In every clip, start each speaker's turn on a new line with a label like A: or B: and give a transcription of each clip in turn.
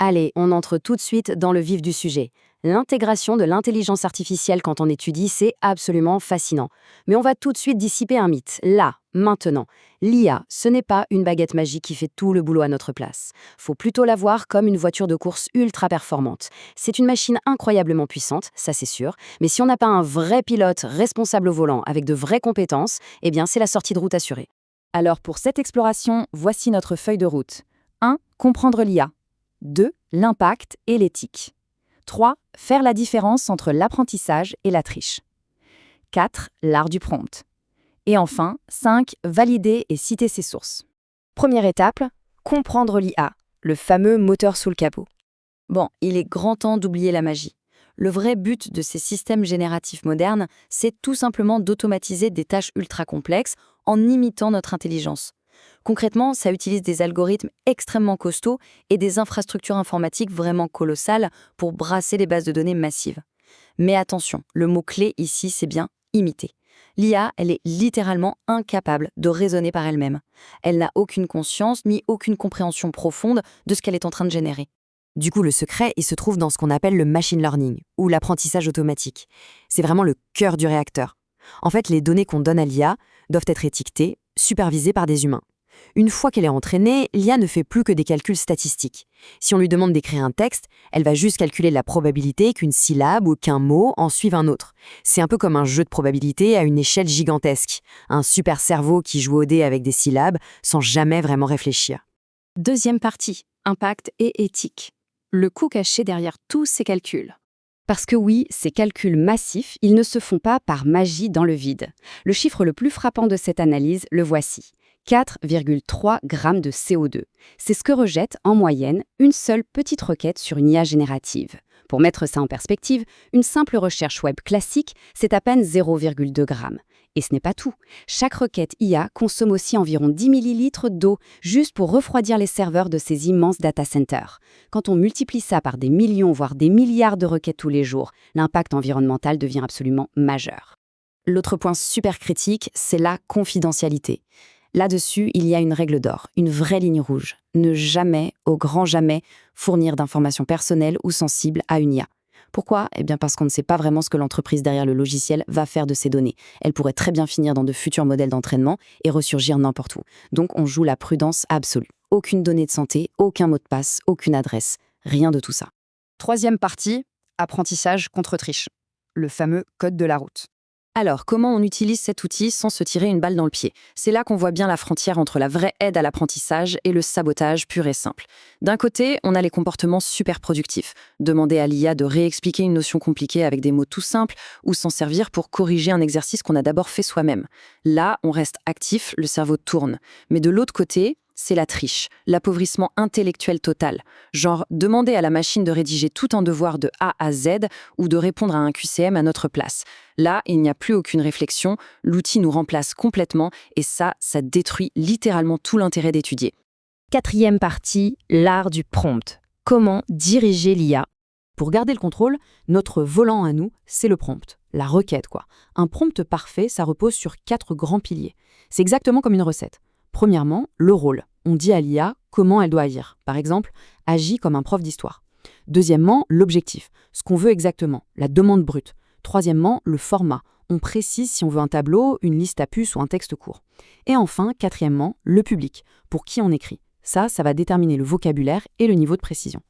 A: Allez, on entre tout de suite dans le vif du sujet. L'intégration de l'intelligence artificielle quand on étudie, c'est absolument fascinant. Mais on va tout de suite dissiper un mythe. Là, maintenant, l'IA, ce n'est pas une baguette magique qui fait tout le boulot à notre place. Faut plutôt la voir comme une voiture de course ultra performante. C'est une machine incroyablement puissante, ça c'est sûr, mais si on n'a pas un vrai pilote responsable au volant avec de vraies compétences, eh bien c'est la sortie de route assurée.
B: Alors pour cette exploration, voici notre feuille de route. 1. Comprendre l'IA. 2. L'impact et l'éthique. 3. Faire la différence entre l'apprentissage et la triche. 4. L'art du prompt. Et enfin, 5. Valider et citer ses sources.
C: Première étape, comprendre l'IA, le fameux moteur sous le capot.
A: Bon, il est grand temps d'oublier la magie. Le vrai but de ces systèmes génératifs modernes, c'est tout simplement d'automatiser des tâches ultra complexes en imitant notre intelligence. Concrètement, ça utilise des algorithmes extrêmement costauds et des infrastructures informatiques vraiment colossales pour brasser les bases de données massives. Mais attention, le mot-clé ici, c'est bien imiter. L'IA, elle est littéralement incapable de raisonner par elle-même. Elle n'a aucune conscience ni aucune compréhension profonde de ce qu'elle est en train de générer. Du coup, le secret, il se trouve dans ce qu'on appelle le machine learning, ou l'apprentissage automatique. C'est vraiment le cœur du réacteur. En fait, les données qu'on donne à l'IA doivent être étiquetées, supervisées par des humains. Une fois qu'elle est entraînée, l'IA ne fait plus que des calculs statistiques. Si on lui demande d'écrire un texte, elle va juste calculer la probabilité qu'une syllabe ou qu'un mot en suive un autre. C'est un peu comme un jeu de probabilité à une échelle gigantesque. Un super cerveau qui joue au dé avec des syllabes sans jamais vraiment réfléchir.
C: Deuxième partie, impact et éthique. Le coût caché derrière tous ces calculs. Parce que oui, ces calculs massifs, ils ne se font pas par magie dans le vide. Le chiffre le plus frappant de cette analyse, le voici. 4,3 grammes de CO2. C'est ce que rejette en moyenne une seule petite requête sur une IA générative. Pour mettre ça en perspective, une simple recherche web classique, c'est à peine 0,2 grammes. Et ce n'est pas tout. Chaque requête IA consomme aussi environ 10 millilitres d'eau juste pour refroidir les serveurs de ces immenses data centers. Quand on multiplie ça par des millions, voire des milliards de requêtes tous les jours, l'impact environnemental devient absolument majeur.
A: L'autre point super critique, c'est la confidentialité. Là-dessus, il y a une règle d'or, une vraie ligne rouge. Ne jamais, au grand jamais, fournir d'informations personnelles ou sensibles à une IA. Pourquoi ? Eh bien parce qu'on ne sait pas vraiment ce que l'entreprise derrière le logiciel va faire de ces données. Elle pourrait très bien finir dans de futurs modèles d'entraînement et ressurgir n'importe où. Donc on joue la prudence absolue. Aucune donnée de santé, aucun mot de passe, aucune adresse. Rien de tout ça.
B: Troisième partie, apprentissage contre triche. Le fameux code de la route.
A: Alors, comment on utilise cet outil sans se tirer une balle dans le pied ? C'est là qu'on voit bien la frontière entre la vraie aide à l'apprentissage et le sabotage pur et simple. D'un côté, on a les comportements super productifs. Demander à l'IA de réexpliquer une notion compliquée avec des mots tout simples ou s'en servir pour corriger un exercice qu'on a d'abord fait soi-même. Là, on reste actif, le cerveau tourne. Mais de l'autre côté, c'est la triche, l'appauvrissement intellectuel total. Genre, demander à la machine de rédiger tout un devoir de A à Z ou de répondre à un QCM à notre place. Là, il n'y a plus aucune réflexion, l'outil nous remplace complètement et ça détruit littéralement tout l'intérêt d'étudier.
C: Quatrième partie, l'art du prompt. Comment diriger l'IA ?
A: Pour garder le contrôle, notre volant à nous, c'est le prompt, la requête quoi. Un prompt parfait, ça repose sur 4 grands piliers. C'est exactement comme une recette. Premièrement, le rôle. On dit à l'IA comment elle doit agir. Par exemple, agis comme un prof d'histoire. Deuxièmement, l'objectif. Ce qu'on veut exactement, la demande brute. Troisièmement, le format. On précise si on veut un tableau, une liste à puces ou un texte court. Et enfin, quatrièmement, le public. Pour qui on écrit. Ça va déterminer le vocabulaire et le niveau de précision.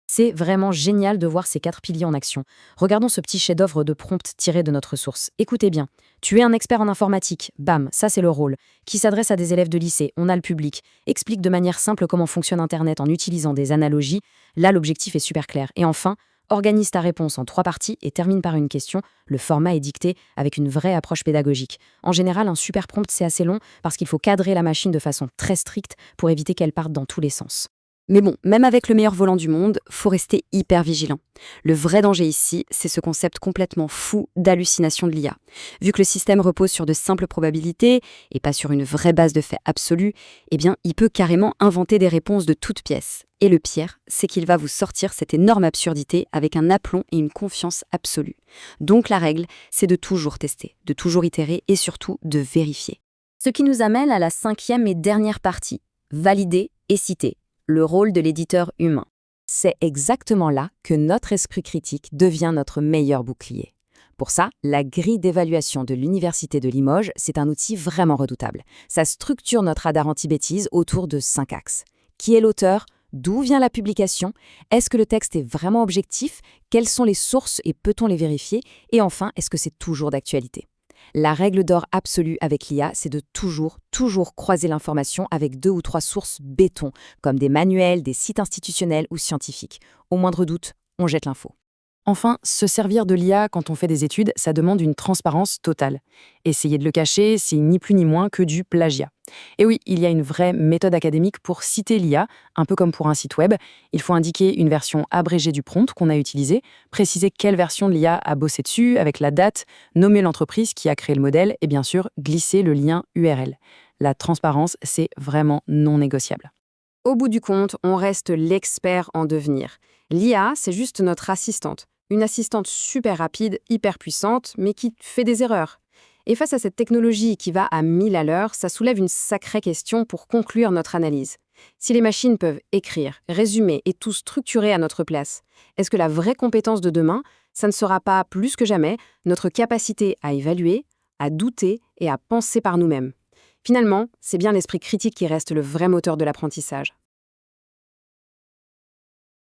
A: C'est vraiment génial de voir ces 4 piliers en action. Regardons ce petit chef-d'œuvre de prompt tiré de notre source. Écoutez bien. Tu es un expert en informatique. Bam, ça c'est le rôle. Qui s'adresse à des élèves de lycée. On a le public. Explique de manière simple comment fonctionne Internet en utilisant des analogies. Là, l'objectif est super clair. Et enfin, organise ta réponse en 3 parties et termine par une question. Le format est dicté avec une vraie approche pédagogique. En général, un super prompt, c'est assez long parce qu'il faut cadrer la machine de façon très stricte pour éviter qu'elle parte dans tous les sens. Mais bon, même avec le meilleur volant du monde, faut rester hyper vigilant. Le vrai danger ici, c'est ce concept complètement fou d'hallucination de l'IA. Vu que le système repose sur de simples probabilités et pas sur une vraie base de faits absolus, eh bien, il peut carrément inventer des réponses de toutes pièces. Et le pire, c'est qu'il va vous sortir cette énorme absurdité avec un aplomb et une confiance absolue. Donc la règle, c'est de toujours tester, de toujours itérer et surtout de vérifier. Ce qui nous amène à la 5e et dernière partie, valider et citer. Le rôle de l'éditeur humain.
B: C'est exactement là que notre esprit critique devient notre meilleur bouclier. Pour ça, la grille d'évaluation de l'Université de Limoges, c'est un outil vraiment redoutable. Ça structure notre radar anti-bêtises autour de 5 axes. Qui est l'auteur? D'où vient la publication? Est-ce que le texte est vraiment objectif? Quelles sont les sources et peut-on les vérifier? Et enfin, est-ce que c'est toujours d'actualité? La règle d'or absolue avec l'IA, c'est de toujours croiser l'information avec 2 ou 3 sources béton, comme des manuels, des sites institutionnels ou scientifiques. Au moindre doute, on jette l'info.
A: Enfin, se servir de l'IA quand on fait des études, ça demande une transparence totale. Essayer de le cacher, c'est ni plus ni moins que du plagiat. Et oui, il y a une vraie méthode académique pour citer l'IA, un peu comme pour un site web. Il faut indiquer une version abrégée du prompt qu'on a utilisé, préciser quelle version de l'IA a bossé dessus, avec la date, nommer l'entreprise qui a créé le modèle et bien sûr, glisser le lien URL. La transparence, c'est vraiment non négociable.
C: Au bout du compte, on reste l'expert en devenir. L'IA, c'est juste notre assistante. Une assistante super rapide, hyper puissante, mais qui fait des erreurs. Et face à cette technologie qui va à 1000 à l'heure, ça soulève une sacrée question pour conclure notre analyse. Si les machines peuvent écrire, résumer et tout structurer à notre place, est-ce que la vraie compétence de demain, ça ne sera pas, plus que jamais, notre capacité à évaluer, à douter et à penser par nous-mêmes? Finalement, c'est bien l'esprit critique qui reste le vrai moteur de l'apprentissage.